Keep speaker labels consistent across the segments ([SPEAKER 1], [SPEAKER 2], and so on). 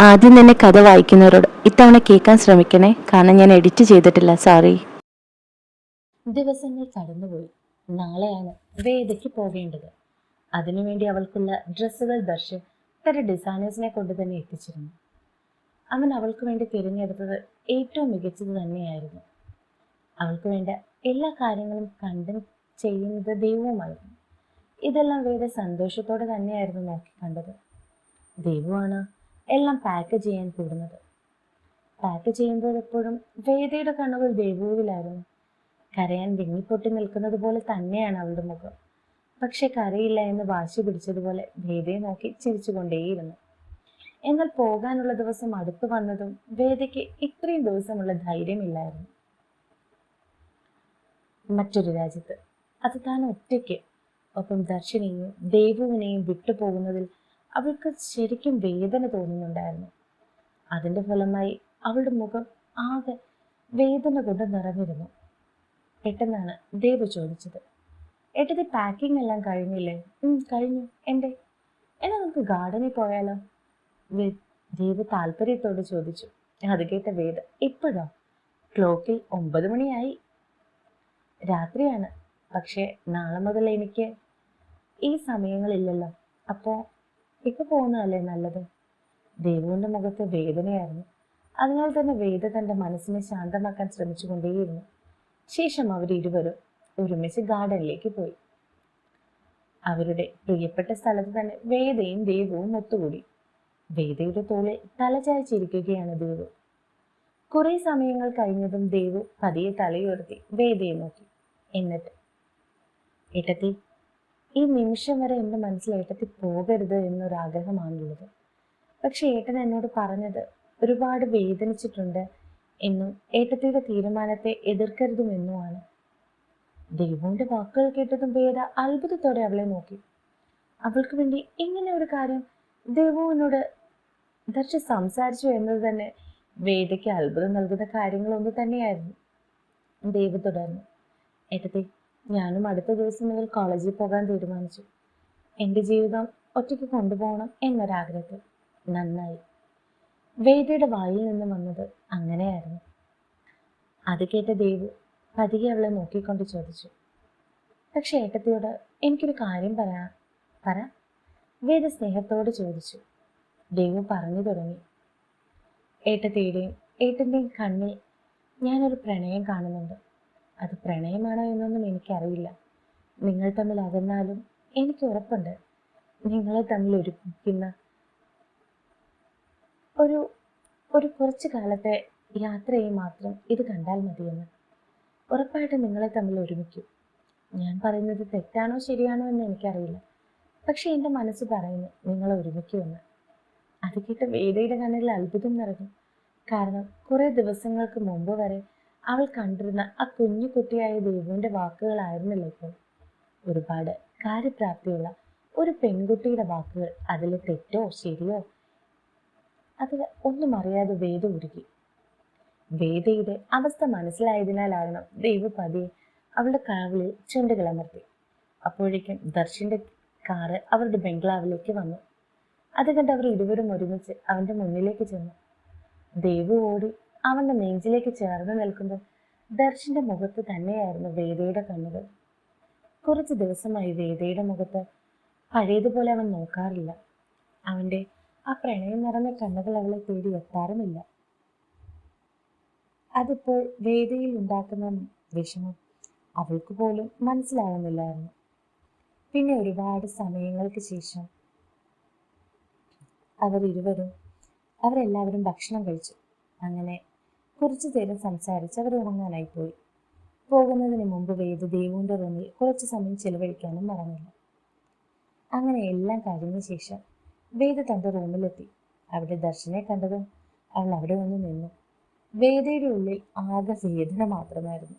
[SPEAKER 1] ആദ്യം തന്നെ കഥ വായിക്കുന്നവരോട് ഇത്തവണ കേൾക്കാൻ ശ്രമിക്കണേ, കാരണം ഞാൻ എഡിറ്റ് ചെയ്തിട്ടില്ല, സോറി.
[SPEAKER 2] ദിവസങ്ങൾ കടന്നുപോയി. നാളെയാണ് വേദയ്ക്ക് പോകേണ്ടത്. അതിനുവേണ്ടി അവൾക്കുള്ള ഡ്രസ്സുകൾ ദർശൻ തന്റെ ഡിസൈനേഴ്സിനെ കൊണ്ട് തന്നെ എത്തിച്ചിരുന്നു. അവൻ അവൾക്ക് വേണ്ടി തിരഞ്ഞെടുത്തത് ഏറ്റവും മികച്ചത് തന്നെയായിരുന്നു. അവൾക്ക് വേണ്ട എല്ലാ കാര്യങ്ങളും കണ്ടും ചെയ്യുന്നത് ദൈവവുമായിരുന്നു. ഇതെല്ലാം വേദ സന്തോഷത്തോടെ തന്നെയായിരുന്നു നോക്കിക്കണ്ടത്. ദൈവമാണ് എല്ലാം പാക്ക് ചെയ്യാൻ കൂടുന്നത്. പാക്ക് ചെയ്യുമ്പോഴെപ്പോഴും വേദയുടെ കണ്ണുകൾ ദേവുവിലായിരുന്നു. കരയാൻ വിങ്ങിപ്പൊട്ടി നിൽക്കുന്നത് പോലെ തന്നെയാണ് അവളുടെ മുഖം. പക്ഷെ കരയില്ല എന്ന് വാശി പിടിച്ചതുപോലെ വേദയെ നോക്കി ചിരിച്ചുകൊണ്ടേയിരുന്നു. എന്നാൽ പോകാനുള്ള ദിവസം അടുത്തു വന്നതും വേദയ്ക്ക് ഇത്രയും ദിവസമുള്ള ധൈര്യമില്ലായിരുന്നു. മറ്റൊരു രാജ്യത്ത്, അത് താൻ ഒറ്റയ്ക്ക്, ഒപ്പം ദർശനെയും ദേവുവിനെയും വിട്ടുപോകുന്നതിൽ അവൾക്ക് ശരിക്കും വേദന തോന്നുന്നുണ്ടായിരുന്നു. അതിന്റെ ഫലമായി അവളുടെ മുഖം ആകെ വേദന കൊണ്ട് നിറഞ്ഞിരുന്നു. പെട്ടെന്നാണ് ദേവ് ചോദിച്ചത്, ഏട്ടത്തി പാക്കിംഗ് എല്ലാം കഴിഞ്ഞില്ലേ? കഴിഞ്ഞു. എന്നാ നമുക്ക് ഗാർഡനിൽ പോയാലോ? ദേവ് താല്പര്യത്തോട് ചോദിച്ചു. അത് കേട്ട വേദ, ഇപ്പോഴോ? ക്ലോക്കിൽ 9 മണിയായി. രാത്രിയാണ്. പക്ഷെ നാളെ മുതൽ എനിക്ക് ഈ സമയങ്ങളില്ലല്ലോ. അപ്പോ ഇപ്പൊ പോകുന്നതല്ലേ നല്ലത്? ദേവുവിന്റെ മുഖത്ത് വേദനയായിരുന്നു. അതിനാൽ തന്നെ വേദ തന്റെ മനസ്സിനെ ശാന്തമാക്കാൻ ശ്രമിച്ചുകൊണ്ടേയിരുന്നു. ശേഷം അവരിരുവരും ഒരുമിച്ച് ഗാർഡനിലേക്ക് പോയി. അവരുടെ പ്രിയപ്പെട്ട സ്ഥലത്ത് തന്നെ വേദയും ദേവുവും ഒത്തുകൂടി. വേദയുടെ തോളിൽ തലചായ്ച്ചിരിക്കുകയാണ് ദേവു. കുറെ സമയങ്ങൾ കഴിഞ്ഞതും ദേവു പതിയെ തലയുയർത്തി വേദയെ നോക്കി. എന്നിട്ട്, ഏട്ടത്തി, ഈ നിമിഷം വരെ എൻ്റെ മനസ്സിൽ ഏട്ടത്തി പോകരുത് എന്നൊരാഗ്രഹമാണുള്ളത്. പക്ഷെ ഏട്ടൻ എന്നോട് പറഞ്ഞത് ഒരുപാട് വേദനിച്ചിട്ടുണ്ട് എന്നും ഏട്ടത്തിയുടെ തീരുമാനത്തെ എതിർക്കരുതുമെന്നുമാണ്. ദേവുവിന്റെ വാക്കുകൾ കേട്ടതും വേദ അത്ഭുതത്തോടെ അവളെ നോക്കി. അവൾക്ക് വേണ്ടി ഇങ്ങനെ ഒരു കാര്യം ദേവുവിനോട് ദർശ സംസാരിച്ചു എന്നത് തന്നെ വേദയ്ക്ക് അത്ഭുതം നൽകുന്ന കാര്യങ്ങളൊന്നു തന്നെയായിരുന്നു. ദേവ് തുടർന്നു, ഏട്ടത്തി, ഞാനും അടുത്ത ദിവസം മുതൽ കോളേജിൽ പോകാൻ തീരുമാനിച്ചു. എൻ്റെ ജീവിതം ഒറ്റയ്ക്ക് കൊണ്ടുപോകണം എന്നൊരാഗ്രഹത്തിൽ. നന്നായി. വേദയുടെ വായിൽ നിന്ന് വന്നത് അങ്ങനെയായിരുന്നു. അത് കേട്ട ദേവ് പതിയെ അവളെ നോക്കിക്കൊണ്ട് ചോദിച്ചു, പക്ഷെ ഏട്ടത്തിയോട് എനിക്കൊരു കാര്യം പറ. വേദ സ്നേഹത്തോട് ചോദിച്ചു. ദേവ് പറഞ്ഞു തുടങ്ങി, ഏട്ടത്തിയുടെയും ഏട്ടൻ്റെയും കണ്ണിൽ ഞാനൊരു പ്രണയം കാണുന്നുണ്ട്. അത് പ്രണയമാണോ എന്നൊന്നും എനിക്കറിയില്ല. നിങ്ങൾ തമ്മിൽ അകന്നാലും എനിക്ക് ഉറപ്പുണ്ട് നിങ്ങളെ തമ്മിൽ ഒരുമിക്കുന്ന ഒരു കുറച്ചു കാലത്തെ യാത്രയെ മാത്രം ഇത് കണ്ടാൽ മതിയെന്ന്. ഉറപ്പായിട്ട് നിങ്ങളെ തമ്മിൽ ഒരുമിക്കും. ഞാൻ പറയുന്നത് തെറ്റാണോ ശരിയാണോ എന്ന് എനിക്കറിയില്ല. പക്ഷെ എൻ്റെ മനസ്സ് പറയുന്നു നിങ്ങളെ ഒരുമിക്കുമെന്ന്. അത് കേട്ട് വേദയുടെ കണ്ണിൽ അത്ഭുതം നിറഞ്ഞു. കാരണം കുറെ ദിവസങ്ങൾക്ക് മുമ്പ് വരെ അവൾ കണ്ടിരുന്ന ആ കുഞ്ഞു കുട്ടിയായ ദേവുവിന്റെ വാക്കുകളായിരുന്നില്ല ഇപ്പോൾ. ഒരുപാട് കാര്യപ്രാപ്തിയുള്ള ഒരു പെൺകുട്ടിയുടെ വാക്കുകൾ. അതിൽ തെറ്റോ ശരിയോ അത് ഒന്നും അറിയാതെ വേദ ഉരുകി. വേദയുടെ അവസ്ഥ മനസ്സിലായതിനാലാകണം ദേവ് പതിയെ അവളുടെ കാവിളിൽ ചുണ്ടുകളമർത്തി. അപ്പോഴേക്കും ദർശന്റെ കാറ് അവരുടെ ബംഗ്ലാവിലേക്ക് വന്നു. അത് കണ്ട് അവർ ഇരുവരും ഒരുമിച്ച് അവന്റെ മുന്നിലേക്ക് ചെന്നു. ദേവു ഓടി അവന്റെ നെഞ്ചിലേക്ക് ചേർന്ന് നിൽക്കുമ്പോൾ ദർശന്റെ മുഖത്ത് തന്നെയായിരുന്നു വേദയുടെ കണ്ണുകൾ. കുറച്ച് ദിവസമായി വേദയുടെ മുഖത്ത് പഴയതുപോലെ അവൻ നോക്കാറില്ല. അവന്റെ ആ പ്രണയം നിറഞ്ഞ കണ്ണുകൾ അവളെ തേടി എത്താറുമില്ല. അതിപ്പോൾ വേദയിൽ ഉണ്ടാക്കുന്ന വിഷമം അവൾക്ക് പോലും മനസ്സിലാവുന്നില്ലായിരുന്നു. പിന്നെ ഒരുപാട് സമയങ്ങൾക്ക് ശേഷം അവരെല്ലാവരും ഭക്ഷണം കഴിച്ചു. അങ്ങനെ കുറച്ചു നേരം സംസാരിച്ച് അവർ ഉറങ്ങാനായി പോയി. പോകുന്നതിന് മുമ്പ് വേദ ദേവുവിന്റെ റൂമിൽ കുറച്ചു സമയം ചെലവഴിക്കാനും മറന്നില്ല. അങ്ങനെ എല്ലാം കഴിഞ്ഞ ശേഷം വേദ തന്റെ റൂമിലെത്തി. അവിടെ ദർശനെ കണ്ടതും അവൾ അവിടെ വന്ന് നിന്നു. വേദയുടെ ഉള്ളിൽ ആകെ വേദന മാത്രമായിരുന്നു.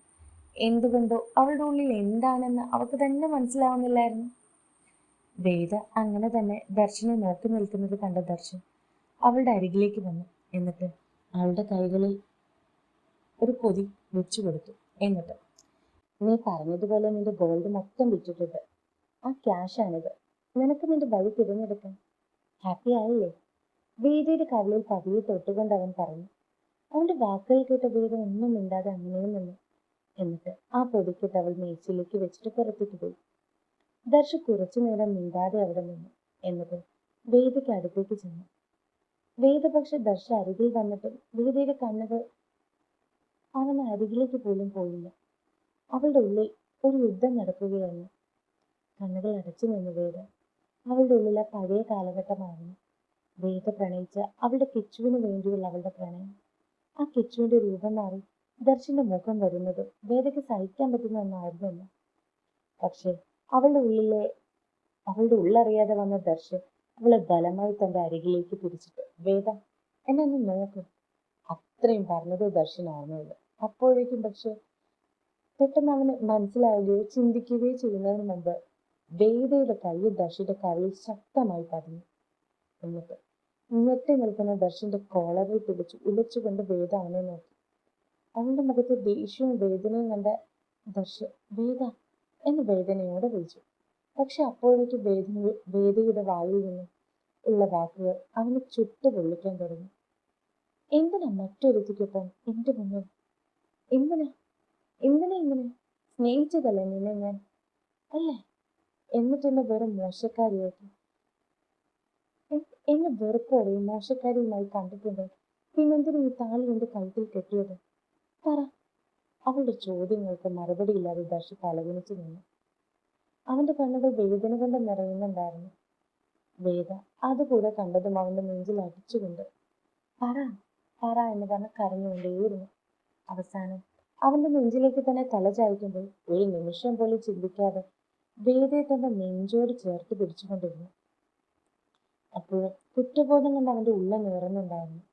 [SPEAKER 2] എന്തുകൊണ്ടോ അവളുടെ ഉള്ളിൽ എന്താണെന്ന് അവൾക്ക് തന്നെ മനസ്സിലാവുന്നില്ലായിരുന്നു. വേദ അങ്ങനെ തന്നെ ദർശനെ നോക്കി നിൽക്കുന്നത് കണ്ട ദർശൻ അവളുടെ അരികിലേക്ക് വന്നു. എന്നിട്ട് അവളുടെ കൈകളിൽ ഒരു പൊതി വെച്ചു കൊടുത്തു. എന്നിട്ട്, നീ പറഞ്ഞതുപോലെ നിന്റെ ഗോൾഡ് മൊത്തം വിറ്റിട്ടുണ്ട്. ആ ക്യാഷാണിത്. നിനക്ക് നിന്റെ വഴി തിരഞ്ഞെടുക്കാൻ. ഹാപ്പി ആയില്ലേ? വേദിയുടെ കവിളിൽ പതിയെ തൊട്ടുകൊണ്ട് അവൻ പറഞ്ഞു. അവന്റെ വാക്കുകൾ കേട്ട വേദ ഒന്നും മിണ്ടാതെ അങ്ങനെയും നിന്നു. എന്നിട്ട് ആ പൊടിക്കെട്ട് അവൾ മേശയിലേക്ക് വെച്ചിട്ട് പുറത്തേക്ക് പോയി. ദർശ് കുറച്ചു നേരം മിണ്ടാതെ അവിടെ നിന്നു. എന്നിട്ട് വേദയ്ക്ക് അടുത്തേക്ക് ചെന്നു. വേദ പക്ഷെ ദർശ അരികിൽ വന്നിട്ടും വേദയുടെ കണ്ണുകൾ അവന് അരികിലേക്ക് പോലും പോയില്ല. അവളുടെ ഉള്ളിൽ ഒരു യുദ്ധം നടക്കുകയായിരുന്നു. കണ്ണുകൾ അടച്ചു നിന്നു വേദ. അവളുടെ ഉള്ളിൽ ആ പഴയ കാലഘട്ടമായിരുന്നു. വേദ പ്രണയിച്ച അവളുടെ കിച്ചുവിന് വേണ്ടിയുള്ള അവളുടെ പ്രണയം. ആ കിച്ചുവിന്റെ രൂപം മാറി ദർശന്റെ മുഖം വരുന്നത് വേദയ്ക്ക് സഹിക്കാൻ പറ്റുന്ന ഒന്നായിരുന്നില്ല. പക്ഷെ അവളുടെ ഉള്ളറിയാതെ വന്ന ദർശൻ അവളെ ബലമായി തന്റെ അരികിലേക്ക് പിടിച്ചിട്ട്, വേദ എന്നെ ഒന്ന് നോക്ക്, അത്രയും പറഞ്ഞത് ദർശനായിരുന്നില്ല. അപ്പോഴേക്കും പക്ഷെ പെട്ടെന്ന് അവന് മനസ്സിലാവുകയോ ചിന്തിക്കുകയോ ചെയ്യുന്നതിന് മുമ്പ് വേദയുടെ കൈ ദർശയുടെ കവിളിൽ ശക്തമായി പതിഞ്ഞു. എന്നിട്ട് ഞെട്ടി നിൽക്കുന്ന ദർശന്റെ കോളറിൽ പിടിച്ചു ഉലച്ചുകൊണ്ട് വേദ അവനെ നോക്കി. അവന്റെ മുഖത്ത് ദേഷ്യവും വേദനയും കണ്ട ദർശ വേദ എന്ന് വേദനയോടെ വിളിച്ചു. പക്ഷെ അപ്പോഴേക്ക് വേദയുടെ വായിൽ നിന്നും ഉള്ള വാക്കുകൾ അവന് ചുട്ടു പൊള്ളിക്കാൻ തുടങ്ങി. എന്തിനാ മറ്റൊരുത്തിക്കൊപ്പം എന്റെ മുന്നിൽ? എന്തിനാ എന്തിനാ ഇങ്ങനെ? സ്നേഹിച്ചതല്ലേ നിന്നെ ഞാൻ, അല്ലേ? എന്നിട്ടെന്നെ വെറും മോശക്കാരിയാക്കി. എന്നെ വെറുപ്പോടെയും മോശക്കാരിയുമായി കണ്ടിട്ടുണ്ട്. പിന്നെന്തിനു ഈ താലി എന്റെ കഴുത്തിൽ കെട്ടിയത്? പറ. അവളുടെ ചോദ്യങ്ങൾക്ക് മറുപടിയില്ലാതെ ദർശ തലകുനിച്ചു നിന്നു. അവന്റെ കണ്ണുകൾ വേദന കൊണ്ട് നിറയുന്നുണ്ടായിരുന്നു. വേദ അതുകൂടെ കണ്ടതും അവന്റെ നെഞ്ചിൽ അടിച്ചുകൊണ്ട് പറ പറ എന്ന് പറഞ്ഞ് കരഞ്ഞുകൊണ്ടേയിരുന്നു. അവസാനം അവന്റെ നെഞ്ചിലേക്ക് തന്നെ തല ചായ്ക്കുമ്പോൾ ഒരു നിമിഷം പോലും ചിന്തിക്കാതെ വേദയെ തന്റെ നെഞ്ചോട് ചേർത്ത് പിടിച്ചുകൊണ്ടിരുന്നു. അപ്പോൾ കുറ്റബോധം കൊണ്ട് അവന്റെ ഉള്ള നിറഞ്ഞുണ്ടായിരുന്നു.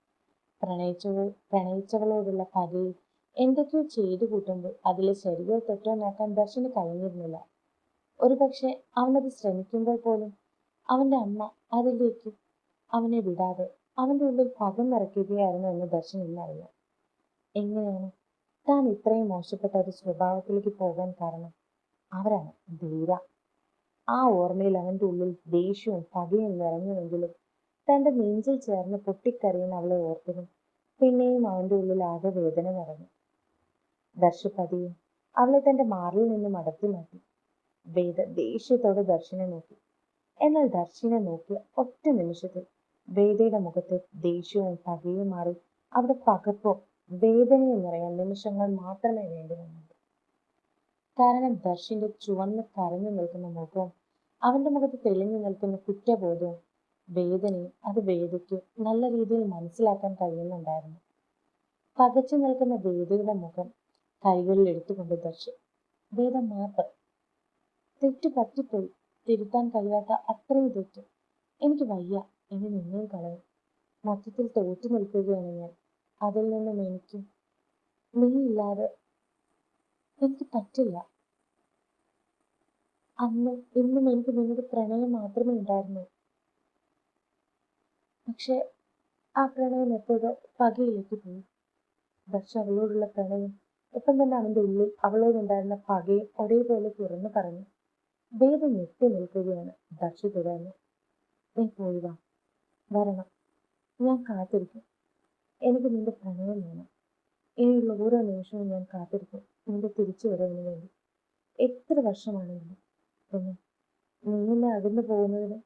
[SPEAKER 2] പ്രണയിച്ചവളോടുള്ള പകയിൽ എന്തൊക്കെയോ ചെയ്തു കൂട്ടുമ്പോൾ അതിലെ ശരിയോ തെറ്റോ നോക്കാൻ ദർശന് കഴിഞ്ഞിരുന്നില്ല. ഒരുപക്ഷെ അവനത് ശ്രമിക്കുമ്പോൾ പോലും അവന്റെ അമ്മ അതിലേക്ക് അവനെ വിടാതെ അവന്റെ ഉള്ളിൽ പകം നിറയ്ക്കുകയായിരുന്നു എന്ന് ദർശൻ ഇന്നറിയാം. എങ്ങനെയാണ് താൻ ഇത്രയും മോശപ്പെട്ട ഒരു സ്വഭാവത്തിലേക്ക് പോകാൻ കാരണം? അവരാണ് ധീര. ആ ഓർമ്മയിൽ അവന്റെ ഉള്ളിൽ ദേഷ്യവും പകയും നിറഞ്ഞുവെങ്കിലും തന്റെ നെഞ്ചിൽ ചേർന്ന് പൊട്ടിക്കരയുന്ന അവളെ ഓർത്തതും പിന്നെയും അവന്റെ ഉള്ളിൽ ആകെ വേദന നിറഞ്ഞു. ദർശ പതിയെ അവളെ തന്റെ മാറിൽ നിന്നും അടർത്തി മാറ്റി. വേദ ദേഷ്യത്തോടെ ദർശനെ നോക്കി. എന്നാൽ ദർശനെ നോക്കിയ ഒറ്റ നിമിഷത്തിൽ വേദയുടെ മുഖത്തെ ദേഷ്യവും പകയും മാറി അവിടെ പകപ്പോ വേദനയും നിറയാൻ നിമിഷങ്ങൾ മാത്രമേ വേണ്ടി വന്നുള്ളൂ. കാരണം ദർശന്റെ ചുവന്ന് കരഞ്ഞു നിൽക്കുന്ന മുഖവും അവന്റെ മുഖത്ത് തെളിഞ്ഞു നിൽക്കുന്ന കുറ്റബോധവും വേദനയും അത് വേദയ്ക്ക് നല്ല രീതിയിൽ മനസ്സിലാക്കാൻ കഴിയുന്നുണ്ടായിരുന്നു. പകച്ചു നിൽക്കുന്ന വേദയുടെ മുഖം കൈകളിൽ എടുത്തുകൊണ്ട് ദർശൻ, വേദ മാപ്പ്, തെറ്റു പറ്റിപ്പോയി, തിരുത്താൻ കഴിയാത്ത അത്രയും തെറ്റ്, എനിക്ക് വയ്യ, ഇനി നിന്നെയും കളയും, മൊത്തത്തിൽ തോറ്റു നിൽക്കുകയാണ് ഞാൻ, അതിൽ നിന്നും എനിക്ക് നീ ഇല്ലാതെ എനിക്ക് പറ്റില്ല. അന്നും ഇന്നും എനിക്ക് നിന്നോട് പ്രണയം മാത്രമേ ഉണ്ടായിരുന്നു. പക്ഷെ ആ പ്രണയം എപ്പോഴോ പകയിലേക്ക് പോയി. പക്ഷെ അവളോടുള്ള പ്രണയം ഒപ്പം തന്നെ അവന്റെ ഉള്ളിൽ അവളോടുണ്ടായിരുന്ന പകയും ഒരേപോലെ തുറന്നു പറഞ്ഞു. വേദ ഞെട്ടി നിൽക്കുകയാണ്. ദർശ തുടർന്നു, നീ പോയി വാ, വരണം, ഞാൻ കാത്തിരിക്കും. എനിക്ക് നിന്റെ പ്രണയം വേണം. ഇനിയുള്ള ഓരോ നിമിഷവും ഞാൻ കാത്തിരിക്കും നിന്റെ തിരിച്ചു വരവിന് വേണ്ടി. എത്ര വർഷമാണെങ്കിലും. പിന്നെ നീ എന്നെ അകന്നു പോകുന്നതിന്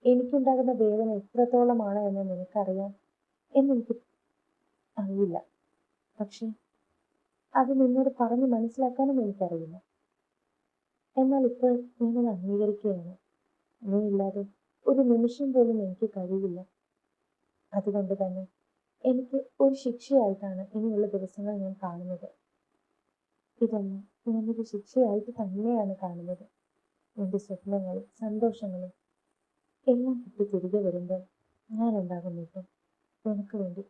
[SPEAKER 2] എനിക്കുണ്ടാകുന്ന വേദന എത്രത്തോളമാണ് എന്ന് നിനക്കറിയാം എന്നെനിക്ക് അറിയില്ല. പക്ഷെ അത് നിന്നോട് പറഞ്ഞു മനസ്സിലാക്കാനും എനിക്കറിയില്ല. എന്നാൽ ഇപ്പോൾ ഞാനത് അംഗീകരിക്കുകയാണ്. നീ ഇല്ലാതെ ഒരു നിമിഷം പോലും എനിക്ക് കഴിയില്ല. അതുകൊണ്ട് തന്നെ എനിക്ക് ഒരു ശിക്ഷയായിട്ടാണ് ഇനിയുള്ള ദിവസങ്ങൾ ഞാൻ കാണുന്നത്. ഇതെല്ലാം ഞാനൊരു ശിക്ഷയായിട്ട് തന്നെയാണ് കാണുന്നത്. എന്റെ സ്വപ്നങ്ങളും സന്തോഷങ്ങളും എല്ലാം കിട്ടി തിരികെ വരുമ്പോൾ ഞാൻ ഉണ്ടാകും ഇപ്പം നിനക്ക് വേണ്ടി,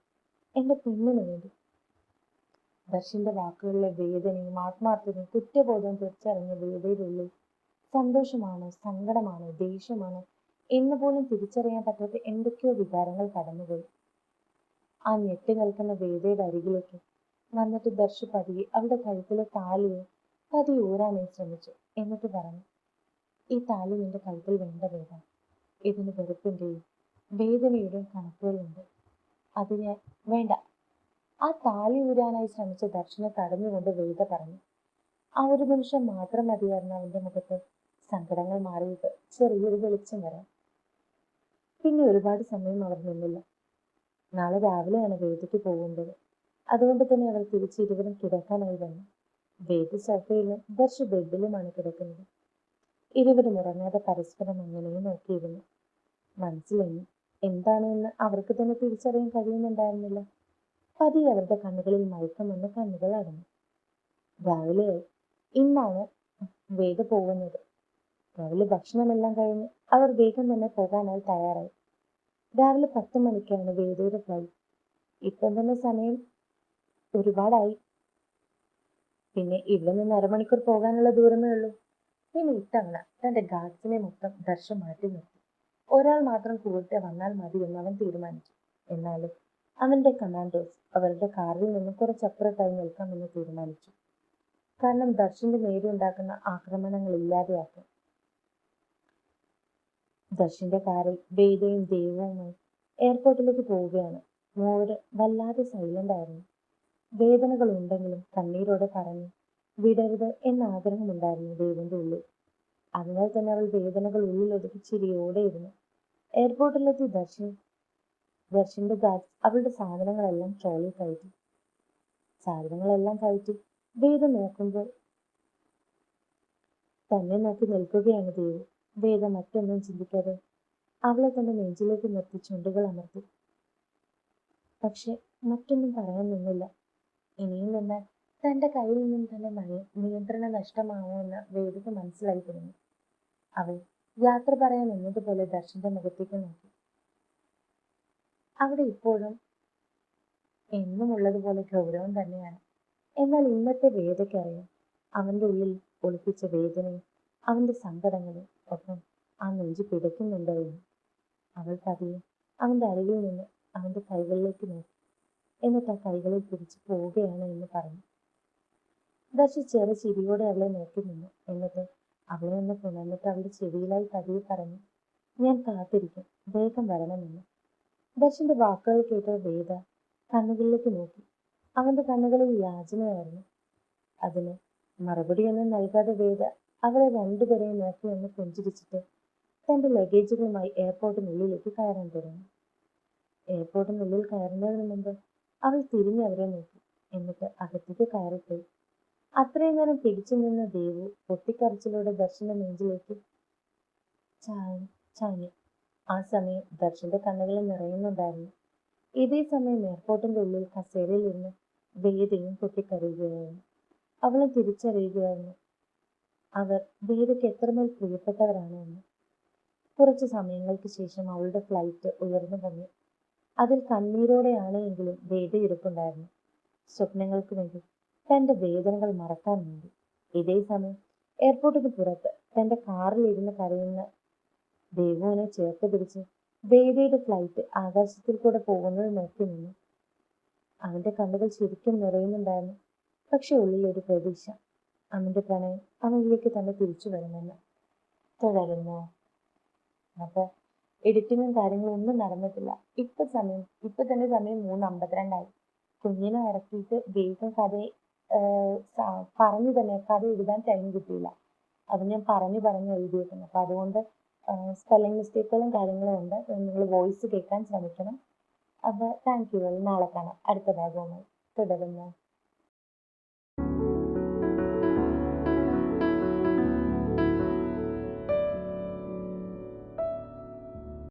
[SPEAKER 2] എന്റെ പെണ്ണിന് വേണ്ടി. ദർശന്റെ വാക്കുകളിലെ വേദനയും ആത്മാർത്ഥതയും കുറ്റബോധവും തിരിച്ചറിഞ്ഞ വേദയുടെ ഉള്ളിൽ സന്തോഷമാണോ സങ്കടമാണോ ദേഷ്യമാണോ എന്ന് പോലും തിരിച്ചറിയാൻ പറ്റാത്ത എന്തൊക്കെയോ വികാരങ്ങൾ കടന്നുപോയി. ആ ഞെട്ടി നിൽക്കുന്ന വേദയുടെ അരികിലേക്ക് വന്നിട്ട് ദർശ പതിയെ അവളുടെ കഴുത്തിലെ താലിയെ പതിയെ ഊരാനായി ശ്രമിച്ചു. എന്നിട്ട് പറഞ്ഞു, ഈ താലി നിന്റെ കഴുത്തിൽ വേണ്ട വേദ. ഇതിന് വെറുപ്പിന്റെയും വേദനയുടെയും കണക്കുകളുണ്ട്. അതിന് വേണ്ട. ആ താലി ഊരാനായി ശ്രമിച്ച ദർശനെ തടഞ്ഞുകൊണ്ട് വേദ പറഞ്ഞു. ആ ഒരു നിമിഷം മാത്രം മതിയായിരുന്നു അവന്റെ മുഖത്ത് സങ്കടങ്ങൾ മാറിയിട്ട് ചെറിയൊരു വെളിച്ചം വരാൻ. പിന്നെ ഒരുപാട് സമയം അവർ നിന്നില്ല. നാളെ രാവിലെയാണ് വേദിക്ക് പോകുന്നത്. അതുകൊണ്ട് തന്നെ അവർ തിരിച്ച് ഇരുവരും കിടക്കാനായി വന്നു. വേദി സോഫയിലും ദർശ ബെഡിലുമാണ് കിടക്കുന്നത്. ഇരുവരും ഉറങ്ങാതെ പരസ്പരം അങ്ങനെ നോക്കിയിരുന്നു. മനസ്സിലെന്ന് എന്താണെന്ന് അവർക്ക് തന്നെ തിരിച്ചറിയാൻ കഴിയുന്നുണ്ടായിരുന്നില്ല. പതിയെ അവരുടെ കണ്ണുകളിൽ മയക്കം വന്ന് കണ്ണുകൾ അടഞ്ഞു. രാവിലെയായി. ഇന്നാണ് വേദ പോകുന്നത്. രാവിലെ ഭക്ഷണമെല്ലാം കഴിഞ്ഞ് അവർ വേഗം തന്നെ പോകാനായി തയ്യാറായി. രാവിലെ 10 മണിക്കാണ് വേദയുടെ ഫ്ലൈറ്റ്. ഇപ്പം തന്നെ സമയം ഒരുപാടായി. പിന്നെ ഇവിടെ നിന്ന് അരമണിക്കൂർ പോകാനുള്ള ദൂരമേ ഉള്ളൂ. പിന്നെ ഇത്തവണ തന്റെ ഗാർഡ്സിനെ മൊത്തം ദർശ മാറ്റി നിർത്തി. ഒരാൾ മാത്രം കൂടെ വന്നാൽ മതി എന്ന് അവൻ തീരുമാനിച്ചു. എന്നാലും അവന്റെ കമാൻഡേഴ്സ് അവരുടെ കാറിൽ നിന്നും കുറച്ചപ്പുറത്തായി നിൽക്കാമെന്ന് തീരുമാനിച്ചു. കാരണം ദർശന്റെ നേരെ ഉണ്ടാക്കുന്ന ആക്രമണങ്ങൾ ഇല്ലാതെയാക്കും. ദർശന്റെ കാറിൽ വേദയും ദേവവുമായി എയർപോർട്ടിലേക്ക് പോവുകയാണ്. മൂവര് വല്ലാതെ സൈലന്റ് ആയിരുന്നു. വേദനകൾ ഉണ്ടെങ്കിലും കണ്ണീരോടെ പറഞ്ഞു വിടരുത് എന്ന ആഗ്രഹമുണ്ടായിരുന്നു ദേവന്റെ ഉള്ളിൽ. അതിനാൽ തന്നെ അവൾ വേദനകൾ ഉള്ളിലൊതുക്കി ചിരിയോടെയിരുന്നു. എയർപോർട്ടിലെത്തി ദർശന്റെ ഗാർഡ്സ് അവളുടെ സാധനങ്ങളെല്ലാം ട്രോളിൽ കയറ്റി. സാധനങ്ങളെല്ലാം കയറ്റി വേദ നോക്കുമ്പോൾ തന്നെ നോക്കി നിൽക്കുകയാണ് ദേവു. വേദ മറ്റൊന്നും ചിന്തിക്കാതെ അവളെ തന്റെ നെഞ്ചിലേക്ക് നിർത്തി ചുണ്ടുകൾ അമർത്തി. പക്ഷെ മറ്റൊന്നും പറയാൻ നിന്നില്ല. ഇനിയും നിന്നാൽ തന്റെ കയ്യിൽ നിന്നും തന്നെ നിയന്ത്രണം നഷ്ടമാവുമെന്ന് വേദിക്ക് മനസ്സിലായി തുടങ്ങി. അവൾ യാത്ര പറയാൻ എന്നതുപോലെ ദർശന്റെ മുഖത്തേക്ക് നോക്കി. അവിടെ ഇപ്പോഴും എന്നും ഉള്ളതുപോലെ ഗൗരവം തന്നെയാണ്. എന്നാൽ ഇന്നത്തെ വേദയ്ക്കറിയാം അവന്റെ ഉള്ളിൽ ഒളിപ്പിച്ച വേദനയും അവന്റെ സങ്കടങ്ങളും ഒപ്പം ആ നെഞ്ചു പിടയ്ക്കുന്നുണ്ടായിരുന്നു. അവൾ പതിയെ അവന്റെ അരികിൽ നിന്ന് അവന്റെ കൈകളിലേക്ക് നോക്കി. എന്നിട്ട് ആ കൈകളിൽ പിടിച്ചു പോവുകയാണ് എന്ന് പറഞ്ഞു. ദർശ ചെറു ചിരിയോടെ അവളെ നോക്കി നിന്നു. എന്നിട്ട് അവളെ ഒന്ന് പുണർന്നിട്ട് അവളുടെ ചെവിയിലായി പതിയെ പറഞ്ഞു, ഞാൻ കാത്തിരിക്കും, വേഗം വരണമെന്ന്. ദർശന്റെ വാക്കുകൾ കേട്ട വേദ കണ്ണുകളിലേക്ക് നോക്കി. അവന്റെ കണ്ണുകളിൽ യാചനയായിരുന്നു. അതിന് മറുപടിയൊന്നും നൽകാതെ വേദ അവരെ രണ്ടുപേരെയും നോക്കി ഒന്ന് പുഞ്ചിരിച്ചിട്ട് തന്റെ ലഗേജുകളുമായി എയർപോർട്ടിനുള്ളിലേക്ക് കയറാൻ തുടങ്ങി. എയർപോർട്ടിനുള്ളിൽ കയറുന്നതിന് മുമ്പ് അവൾ തിരിഞ്ഞ് അവരെ നോക്കി. എന്നിട്ട് അകത്തേക്ക് കയറിപ്പോയി. അത്രയും നേരം പിടിച്ചു നിന്ന ദേവു പൊട്ടിക്കരച്ചിലൂടെ ദർശന്റെ നെഞ്ചിലേക്ക് ചാഞ്ഞു. ആ സമയം ദർശന്റെ കണ്ണുകളിൽ നിറയുന്നുണ്ടായിരുന്നു. ഇതേ സമയം എയർപോർട്ടിന്റെ ഉള്ളിൽ കസേരയിൽ ഇരുന്ന് വേദയും പൊട്ടിക്കരയുകയായിരുന്നു. അവളെ തിരിച്ചറിയുകയായിരുന്നു അവർ വേദയ്ക്ക് എത്രമേൽ പ്രിയപ്പെട്ടവരാണ് എന്ന്. കുറച്ചു സമയങ്ങൾക്ക് ശേഷം അവളുടെ ഫ്ലൈറ്റ് ഉയർന്നു പൊങ്ങി. അതിൽ കണ്ണീരോടെയാണ് എങ്കിലും വേദ ഇരിപ്പുണ്ടായിരുന്നു. സ്വപ്നങ്ങൾക്ക് വേണ്ടി തന്റെ വേദനകൾ മറക്കാൻ വേണ്ടി. ഇതേ സമയം എയർപോർട്ടിന് പുറത്ത് തന്റെ കാറിൽ ഇരുന്ന് കരയുന്ന ദേവുവിനെ ചേർത്ത് പിടിച്ച് വേദയുടെ ഫ്ലൈറ്റ് ആകാശത്തിൽ കൂടെ പോകുന്നത് നോക്കി നിന്നു. അവന്റെ കണ്ണുകൾ ശരിക്കും നിറയുന്നുണ്ടായിരുന്നു. പക്ഷെ ഉള്ളിലൊരു പ്രതീക്ഷ, അവന്റെ പ്രണയം അവനിലേക്ക് തന്നെ തിരിച്ചു വരുമെന്ന്. തുടരുന്നു. അപ്പൊ എഡിറ്റിങ്ങും കാര്യങ്ങളും ഒന്നും നടന്നിട്ടില്ല. ഇപ്പൊ തന്നെ സമയം 3:52. കുഞ്ഞിനെ ഇറക്കിയിട്ട് വേഗം കഥ പറഞ്ഞു തന്നെ കഥ എഴുതാൻ ടൈം കിട്ടിയില്ല. അത് ഞാൻ പറഞ്ഞു എഴുതിയേക്കുന്നു. അപ്പൊ അതുകൊണ്ട് സ്പെല്ലിംഗ് മിസ്റ്റേക്കുകളും കാര്യങ്ങളും ഉണ്ട്. നിങ്ങൾ വോയിസ് കേൾക്കാൻ ശ്രമിക്കണം. അപ്പൊ താങ്ക് യു. നാളെ കാണാം അടുത്ത ഭാഗവുമായി. തുടരുന്നു.